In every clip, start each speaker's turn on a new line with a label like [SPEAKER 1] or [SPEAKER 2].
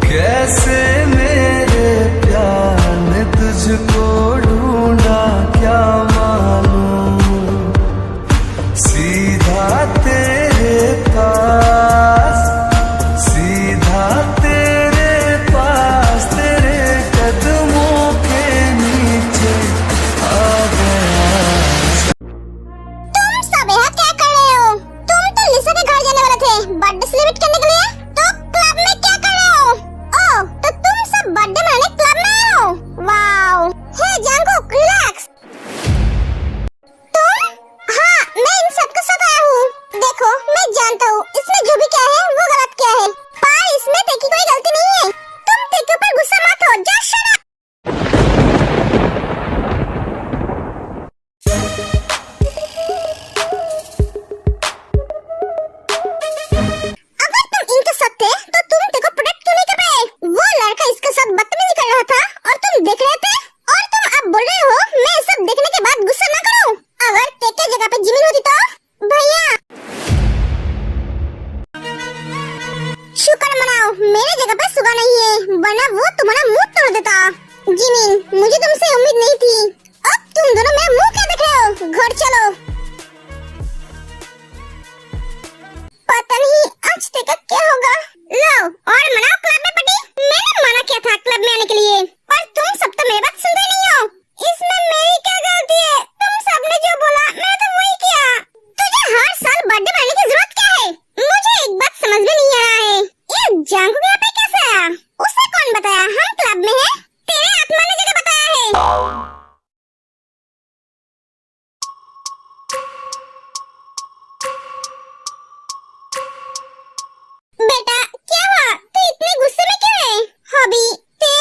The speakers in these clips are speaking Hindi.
[SPEAKER 1] कैसे मेरे प्यार ने तुझको ढूंढा क्या मालूम, सीधा तेरे पास, सीधा तेरे पास, तेरे कदमों के नीचे आ गया।
[SPEAKER 2] तुम सब यहाँ क्या कर रहे हो? तुम तो लिसा के घर जाने वाले थे बर्थडे सेलिब्रेट करने के लिए, तो क्लब में क्या कर रहे हो? ओह, तो तुम सब बर्थडे मनाने क्लब में आए हो? वाओ! हे जंगकुक, रिलैक्स। तुम? हाँ, मैं इन सबके साथ आया हूँ। देखो, मैं जानता हूँ इसमें जो भी क्या है वो गलत क्या है, पर इसमें तेकी कोई गलती नहीं है। तुम तेके ऊपर गुस्सा मत हो, जस्ट शट अप। अगर तुम इनके साथ थे तो तुम तेको प्रोटेक्ट क्यों नहीं कर पाए? वो लड़का इसके साथ बदतमीजी कर रहा था और तुम देख रहे थे, और तुम अब बोल रहे हो मैं सब देखने के बाद गुस्सा ना करूं? अगर तेके जगह पे जिमिन होती तो भैया शुक्र मनाओ मेरे जगह पे सुगा नहीं है, वरना वो तुम्हारा मुंह तोड़ देता। जिमिन, मुझे तुमसे उम्मीद नहीं थी। अब तुम दोनों मेरा मुंह क्या देख रहे हो? घर चलो। पता नहीं आज तेका क्या होगा। लो और मनाओ क्लब में पार्टी। मैंने मना किया था क्लब में आने के लिए, पर तुम सब तो मेरी बात सुनते नहीं हो। इसमें मेरी क्या गलती है? तुम सबने जो बोला मैंने तो वही किया। तुझे हर साल बर्थडे मनाने की जरूरत क्या है? मुझे एक बात समझ में नहीं आ रहा है, ये जंगकुक यहाँ पे कैसे आया? उसे कौन बताया हम क्लब में हैं? तेरे आत्मा ने जगह बताया है। बेटा क्या हुआ? तू इतने गुस्से में क्यों है? हॉबी ते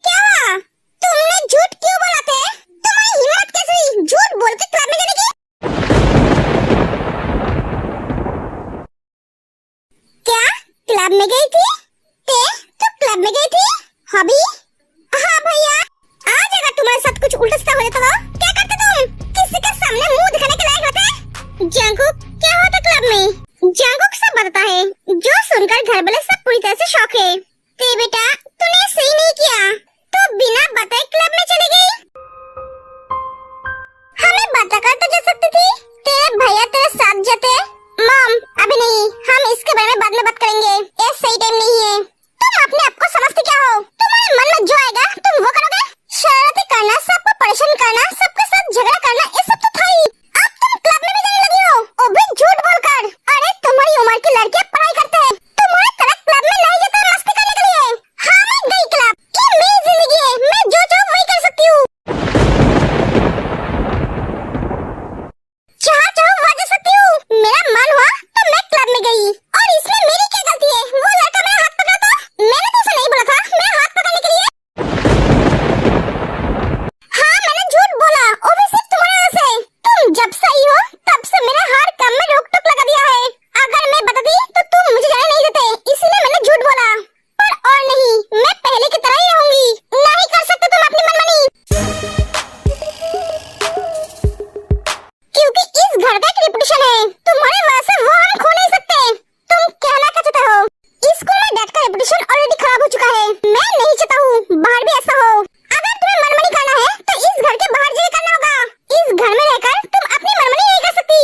[SPEAKER 2] क्या हुआ? तुमने झूठ क्यों बोला थे? तुम्हारी हिम्मत कैसे हुई झूठ बोल के क्लब में जाने की? क्या क्लब में गई थी? ते तू क्लब में गई थी? हॉबी? हाँ भैया। आज अगर तुम्हारे साथ कुछ उल्टा सीधा हो जाता तो क्या करते तुम? किसी के सामने मुंह दिखाने के लायक होते? जंगकुक क्या होता क्लब में? जंगकुक सब बताता है, जो सुनकर घर वाले सब पूरी तरह से शॉक है। ते बेटा तूने सही नहीं किया, तू बिना बताए क्लब में चली गई। हमें बता कर तो जा सकती थी, तेरे भैया तेरे साथ जाते। मॉम अभी नहीं, हम इसके बारे में बाद में बात करेंगे, ये सही टाइम नहीं है। तुम अपने आप को समझते क्या हो? तुम्हारे मन में जो आएगा तुम वो करोगे। शरारती करना, सबको परेशान करना, सबके साथ झगड़ा करना, ये सब तो था ही। अब तुम क्लब में भी जाने लगी हो, वो भी झूठ बोलकर। अरे तुम्हारी उम्र की लड़कियां पढ़ाई करते हैं, तुम्हारा तरह क्लब में नहीं जाता है मस्ती करने के लिए। हाँ मैं गई क्लब, ये मेरी जिंदगी है, मैं जो चाहूँ वही कर सकती हूँ। जहाँ चाहूँ वहाँ जा सकती हूँ। मेरा मन हुआ तो मैं क्लब में गई, और इसमें मेरी क्या गलती है? वो लड़का मेरा हाथ पकड़ा था, मैंने तो उसे नहीं बोला था मेरा हाथ पकड़ने के लिए। हाँ मैंने झूठ बोला, वो भी सिर्फ तुम्हारी वजह से। तुम जब से आई हो तब से मेरे हर काम में रोक टोक लगा दिया है। अगर मैं बताती तो तुम मुझे जाने नहीं देते, इसीलिए मैंने झूठ बोला। पर और नहीं, मैं पहले की तरह ही रहूंगी। नहीं कर सकते तुम अपनी मनमानी, क्योंकि इस घर का एक रेपुटेशन है, तुम्हारी वजह से वो हम खो नहीं सकते। तुम कहना क्या चाहते हो? स्कूल में डैड का रेपुटेशन ऑलरेडी खराब हो चुका है, मैं नहीं चाहता हूँ बाहर भी ऐसा हो। अगर तुम्हें मनमानी करना है तो इस घर के बाहर जाके करना होगा। इस घर में रहकर तुम अपनी मनमानी नहीं कर सकती।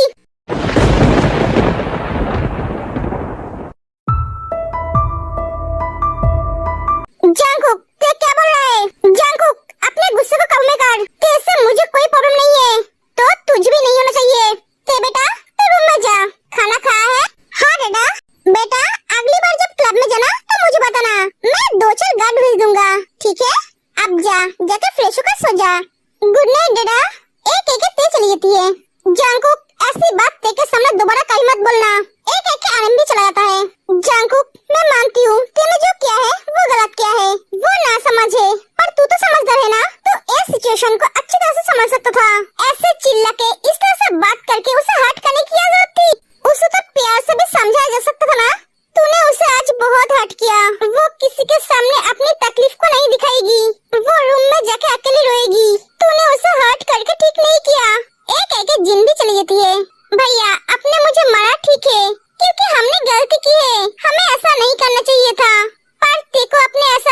[SPEAKER 2] जंगकुक ते क्या बोल रहा है? जंगकुक अपने गुस्से को काबू में कर, तेरे मुझे कोई प्रॉब्लम नहीं है, तो तुझे भी नहीं होना चाहिए। ते बेटा तू रूम में जा, खाना खाया है? हाँ डैडा। बेटा अगली बार जब क्लब में जाना तो मुझे बताना, मैं 2-4 गार्ड भेज दूंगा, ठीक है? अब जा, जाके फ्रेश होकर सो जा। गुड नाइट डैडा। एक एक ते चली जाती है। जंगकुक ऐसी बात ते के सामने दोबारा कहीं मत बोलना, एक एक के आनंद भी चला जाता है। जंगकुक मैं मानती हूँ तूने जो किया है वो गलत किया है, वो ना समझ है, पर तू तो समझदार है ना, तो इस सिचुएशन को अच्छी तरह से समझ सकता था। ऐसे चिल्ला के इस तरह से बात करके उसे हर्ट करने की क्या जरूरत थी? उसे तो प्यार से भी समझाया जा सकता था ना। तूने उसे आज बहुत हर्ट किया, वो किसी के सामने अपनी तकलीफ को नहीं दिखाएगी, वो रूम में जाके अकेली रोएगी। तूने उसे हर्ट करके ठीक नहीं किया, एक एक जिन भी चली जाती है। भैया आपने मुझे मारा ठीक है, क्योंकि हमने गलती की है, हमें ऐसा नहीं करना चाहिए था, पर तेको अपने ऐसा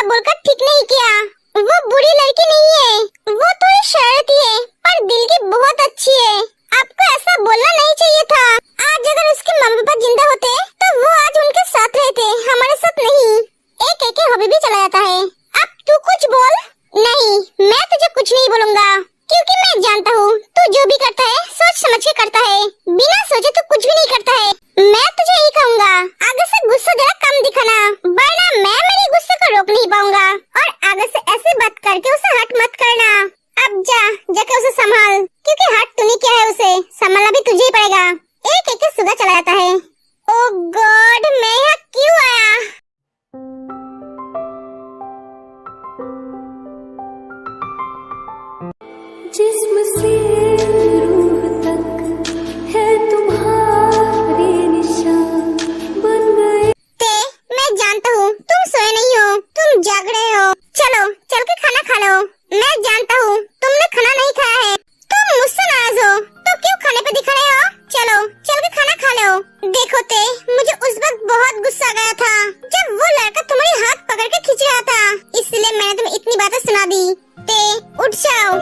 [SPEAKER 2] बुरी लड़की नहीं है, वो थोड़ी शरारती है पर दिल की बहुत अच्छी है। आपको ऐसा बोलना नहीं चाहिए था। आज अगर उसके मम्मी पापा जिंदा होते तो वो आज उनके साथ रहते, हमारे साथ नहीं। एक एक हॉबी भी चला जाता है। अब तू कुछ बोल। नहीं, मैं तुझे कुछ नहीं बोलूंगा, क्योंकि मैं जानता हूँ तू जो भी करता है सोच समझ के करता है, बिना सोचे तो कुछ भी नहीं करता है। मैं तुझे यही कहूँगा, आगे से गुस्सा जरा कम दिखाना, वरना मैं मेरे गुस्से को रोक नहीं पाऊंगा। और आगे से ऐसे बात करके उसे हर्ट मत करना। अब जा जाके उसे संभाल, क्योंकि हर्ट तूने किया है, उसे संभालना भी तुझे ही पड़ेगा। एक एक सुगा चला जाता है। ओह गॉड, मैं यहाँ क्यों आया?
[SPEAKER 3] जिस्म से रूह तक है तुम्हारे निशान बन गए।
[SPEAKER 2] मैं जानता हूँ तुम सोए नहीं हो, तुम जाग रहे हो। चलो चल के खाना खा लो। मैं जानता हूँ तुमने खाना नहीं खाया है। तुम मुझसे नाराज हो तो क्यों खाने पे दिखा रहे हो? चलो चल के खाना खा लो। देखो ते, मुझे उस वक्त बहुत गुस्सा आ गया था जब वो लड़का तुम्हारी हाथ पकड़ के खींच रहा था, इसलिए मैंने तुम्हें इतनी बातें सुना दी। ते उठ जाओ।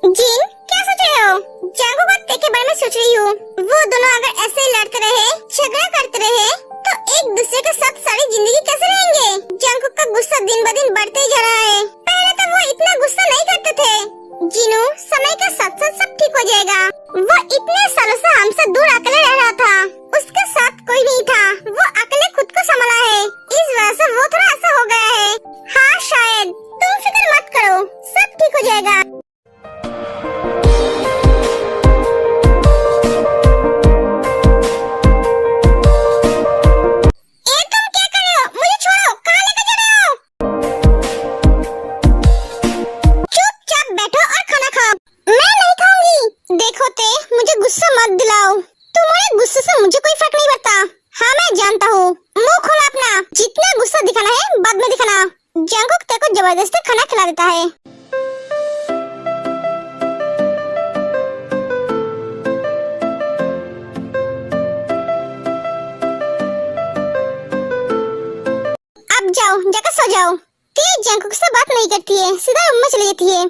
[SPEAKER 2] जिन, क्या सोच रहे हो? जागो बात के बारे में सोच रही हूँ। वो दोनों अगर ऐसे ही लड़ते रहे, झगड़ा करते रहे, तो एक दूसरे के साथ सारी जिंदगी कैसे रहेंगे? जंकुक का गुस्सा दिन ब दिन बढ़ते ही जा रहा है। पहले तो वो इतना गुस्सा नहीं करते थे। जिनू, समय के साथ साथ सब ठीक हो जाएगा। वो इतने सालों से हमसे दूर अकेले रह रहा था, उसके साथ कोई नहीं था। वो अकेले खुद को संभाला है, इस वजह से वो थोड़ा ऐसा हो गया है। हाँ शायद, तुम फिक्र मत करो, सब ठीक हो जाएगा। जबरदस्ती खाना खिला देता है। अब जाओ, जाकर सो जाओ। तेज जंकुक से बात नहीं करती है, सीधा रूम में चली जाती है।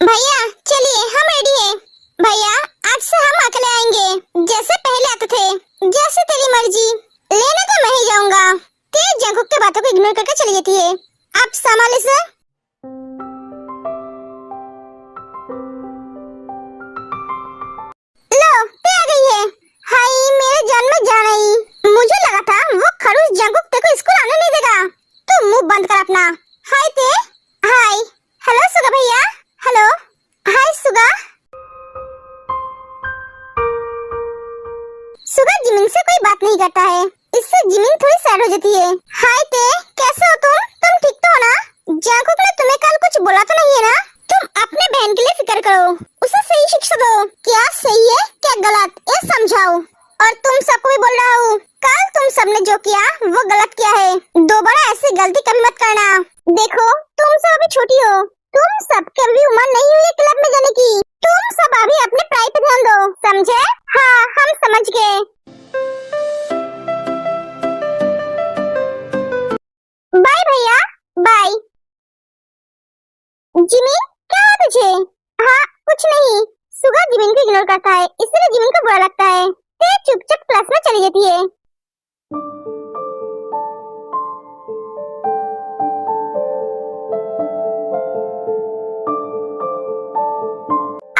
[SPEAKER 2] भैया चलिए, हम रेडी हैं। भैया आज से हम अकेले आएंगे, जैसे पहले आते थे। जैसे तेरी मर्जी, लेने तो मैं ही जाऊंगा। तेज जंकुक की बातों को इग्नोर करके चली जाती है। आप संभाले से। लो, ते आ गई है। हाय मेरे जान में जान आई। मुझे लगा था वो खड़ूस जंकुक ते को स्कूल आने नहीं देगा। तो मुंह बंद कर अपना। हाय ते। हाय। हेलो सुगा भैया। हेलो। हाय सुगा। सुगा जिमिन से कोई बात नहीं करता है, इससे जिमिन थोड़ी सैड हो जाती है। हाय ते, कैसे हो तुम? तुम ठीक तो हो ना? जंकुक ने तुम्हें कल कुछ बोला तो नहीं है ना? तुम अपने बहन के लिए फिक्र करो, उसे सही शिक्षा दो। क्या सही है क्या गलत, ये समझाओ। और तुम सबको भी बोल रहा हूँ, कल तुम सबने जो किया वो गलत किया है। दोबारा ऐसी गलती कभी मत करना। देखो तुम सब अभी छोटी हो, तुम सबके अभी उम्र नहीं हुई है क्लब में जाने की। तुम सब अभी अपने पढ़ाई पे ध्यान दो, समझे? हाँ हम समझ गए। बाय भैया, बाय। जिमिन क्या हुआ तुझे? हाँ कुछ नहीं। सुगा जिमिन को इग्नोर करता है, इसलिए जिमिन को बुरा लगता है। ते चुपचाप क्लास में चली जाती है।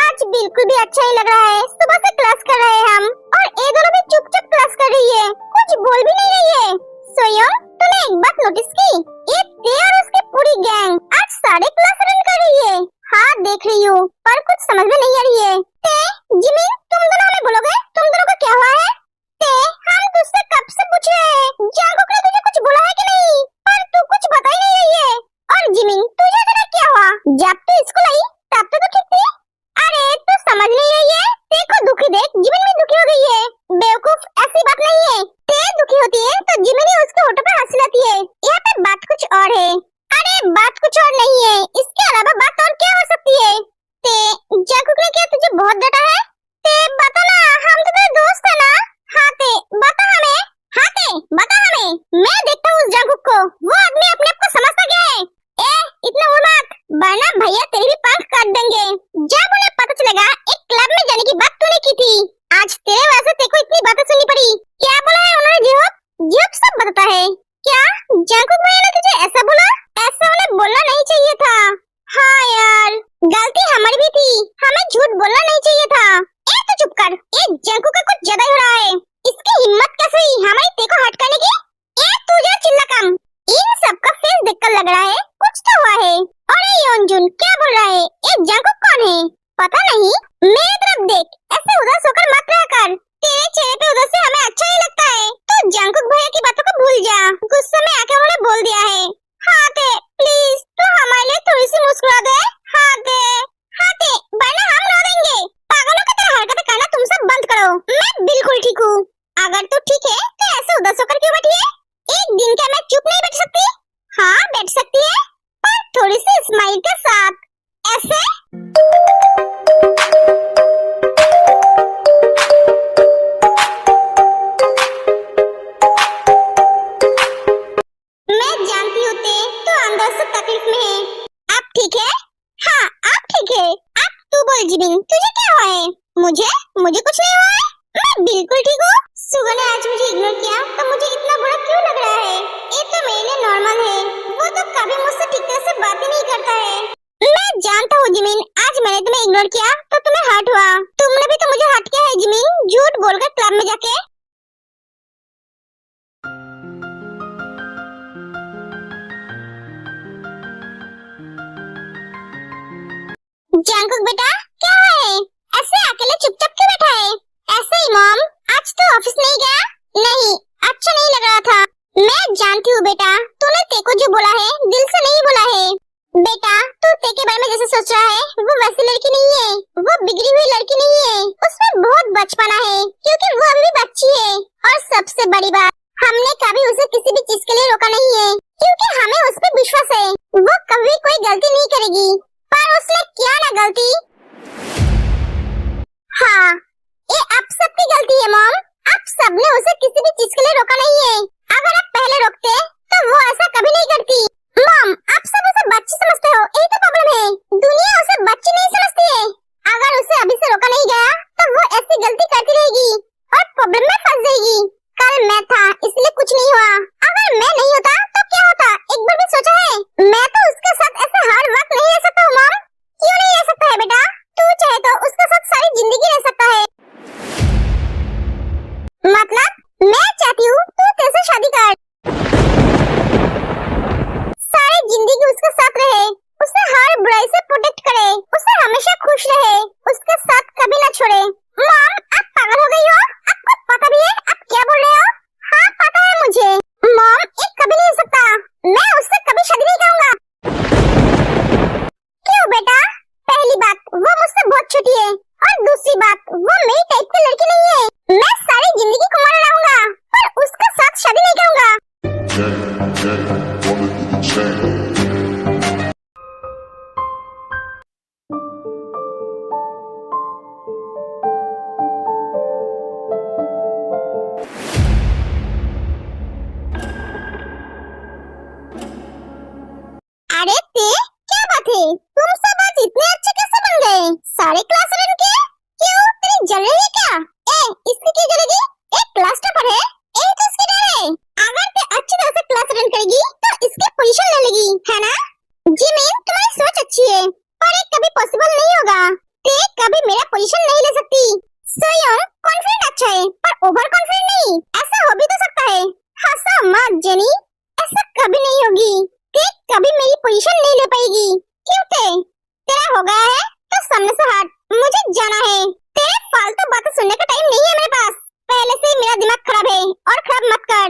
[SPEAKER 2] आज बिल्कुल भी अच्छा नहीं लग रहा है। सुबह से क्लास कर रहे हैं हम, और ये दोनों भी चुपचाप क्लास कर रही है, कुछ बोल भी नहीं रही है। सोयम, तूने एक बात नोटिस की? ये ते और उसकी पूरी गैंग आज सारे क्लास रन कर रही है। हाँ देख रही हूँ, पर कुछ समझ में नहीं आ रही है। ते, जिमिन, तुम दोनों हमें बोलोगे तुम दोनों को क्या हुआ है? ते, हम तुझसे कब से पूछ रहे हैं, जंकुक ने तुझे कुछ बोला है कि नहीं? पर तू कुछ बता ही नहीं रही है। और जिमिन, तुझे तेरा क्या हुआ? जब तू स्कूल आई तब तो ठीक थी। अरे तू समझ नहीं रही है? ते को दुखी देख जिमिन भी दुखी हो गई है। बेवकूफ, ऐसी बात नहीं है। ते दुखी होती है तो जिमिन ही उसके होठों पे हंसी लाती है। यहाँ पे बात कुछ और है। अरे बात कुछ और नहीं है, इसके अलावा बात और क्या हो सकती है? ते, जंकुक ने क्या तुझे बहुत डांटा है? ते बता ना, हम तो तेरे दोस्त है ना? पता नहीं। मेरी तरफ देख, ऐसे उदास होकर मत रहा कर। तेरे चेहरे पे उदास से हमें अच्छा ही लगता है। तो जंकुक भैया की बातों को भूल जा। गुस्से में आके उन्होंने बोल दिया है। हाँ दे प्लीज, तू हमारे लिए थोड़ी सी मुस्कुरा दे। हाँ दे वरना हम रो देंगे। पागलों की तरह हरकतें करना तुम सब बंद करो। मैं बिल्कुल ठीक हूँ। अगर तू ठीक है तो ऐसे उदास होकर क्यों बैठी है? एक दिन क्या मैं चुप नहीं बैठ सकती? हाँ बैठ सकती है, पर थोड़ी सी स्माइल के साथ। ऐसे मैं जानती हूँ तो अंदर से तकलीफ में है। अब ठीक है? हाँ अब ठीक है। अब तू बोल जिबिन, तुझे क्या हुआ है? मुझे कुछ नहीं हुआ है। मैं बिल्कुल ठीक हूँ। सुगा ने आज मुझे इग्नोर किया तो मुझे इतना बुरा क्यों लग रहा है? ये तो मेरे लिए नॉर्मल है। वो तो कभी मुझसे ठीक तरह से बात ही नहीं करता है। मैं जानता हूँ जिमिन, आज मैंने तुम्हें इग्नोर किया तो तुम्हें हर्ट हुआ। तुमने भी तो मुझे हर्ट किया है जिमिन, झूठ बोलकर क्लब में जाके। जंकुक बेटा क्या है? ऐसे अकेले चुपचाप क्यों बैठा है? ऐसे ही मॉम, आज तो ऑफिस नहीं गया? नहीं, अच्छा नहीं लग रहा था। मैं जानती हूँ बेटा, तूने तेको जो बोला है दिल से नहीं बोला है। बेटा तू ते के बारे में जैसे सोच रहा है वो वैसी लड़की नहीं है। वो बिगड़ी हुई लड़की नहीं है। उसमें बहुत बचपना है क्योंकि वो अभी बच्ची है। और सबसे बड़ी बात, हमने कभी उसे किसी भी चीज के लिए रोका नहीं है क्योंकि हमें उस पर विश्वास है। वो कभी कोई गलती नहीं करेगी। पर उसने किया ना गलती। हाँ ये आप सबकी गलती है मॉम। आप सबने उसे किसी भी चीज के लिए रोका नहीं है। अगर आप पहले रोकते तो वो ऐसा कभी नहीं करती। मॉम आप सब उसे बच्ची समझते हो, यही तो प्रॉब्लम है। दुनिया उसे बच्ची नहीं समझती है। अगर उसे अभी से रोका नहीं गया तो वो ऐसी गलती करती रहेगी और प्रॉब्लम में फंस जाएगी। कल मैं था इसलिए कुछ नहीं हुआ। अगर मैं नहीं होता तो क्या होता? एक बार भी सोचा है? मैं तो उसके साथ ऐसे हर वक्त नहीं रह सकता हूँ मॉम। क्यों नहीं रह सकता है बेटा? तू चाहे तो उसके साथ सारी जिंदगी रह सकता है। मतलब मैं चाहती हूँ तू कैसे शादी कर, सारी जिंदगी उसके साथ रहे, उसे हर बुराई से प्रोटेक्ट करे, उसे हमेशा खुश रहे, उसके साथ कभी न छोड़े। मॉम आप पागल हो गई हो? आपको पता भी है आप क्या बोल रहे हो? हाँ पता है मुझे। मॉम ये कभी नहीं हो सकता। मैं उससे कभी शादी नहीं करूँगा। क्यों बेटा? पहली बात वो मुझसे बहुत छोटी है और दूसरी बात वो मेरी टाइप की लड़की नहीं है। मैं सारी जिंदगी कुंवारा रहूंगा पर उसके साथ शादी नहीं करूंगा। अरे ते क्या बात है? तुम सब आज इतने अच्छे कैसे बन गए? सारे क्लास रन के? क्यों तेरी जल रही है क्या? इसकी क्यों जलेगी? एक क्लास टॉपर है, एक तो इसकी डर है। अगर ते अच्छी तरह से क्लास रन करेगी तो इसकी पोजीशन ले लेगी, है ना? जिमिन तुम्हारी सोच अच्छी है पर ये कभी पॉसिबल नहीं होगा। ते कभी मेरा पोजीशन नहीं ले सकती। स्वयं कॉन्फिडेंट अच्छा है पर ओवर कॉन्फिडेंट नहीं। ऐसा हो भी तो सकता है। हंसो मत जेनी, ऐसा कभी नहीं होगी। कभी मेरी पोजीशन नहीं ले पाएगी। क्यों तेरा हो गया है तो सामने से हट, मुझे जाना है। तेरे फालतू बातें सुनने का टाइम नहीं है मेरे पास। पहले से ही मेरा दिमाग खराब है और खराब मत कर।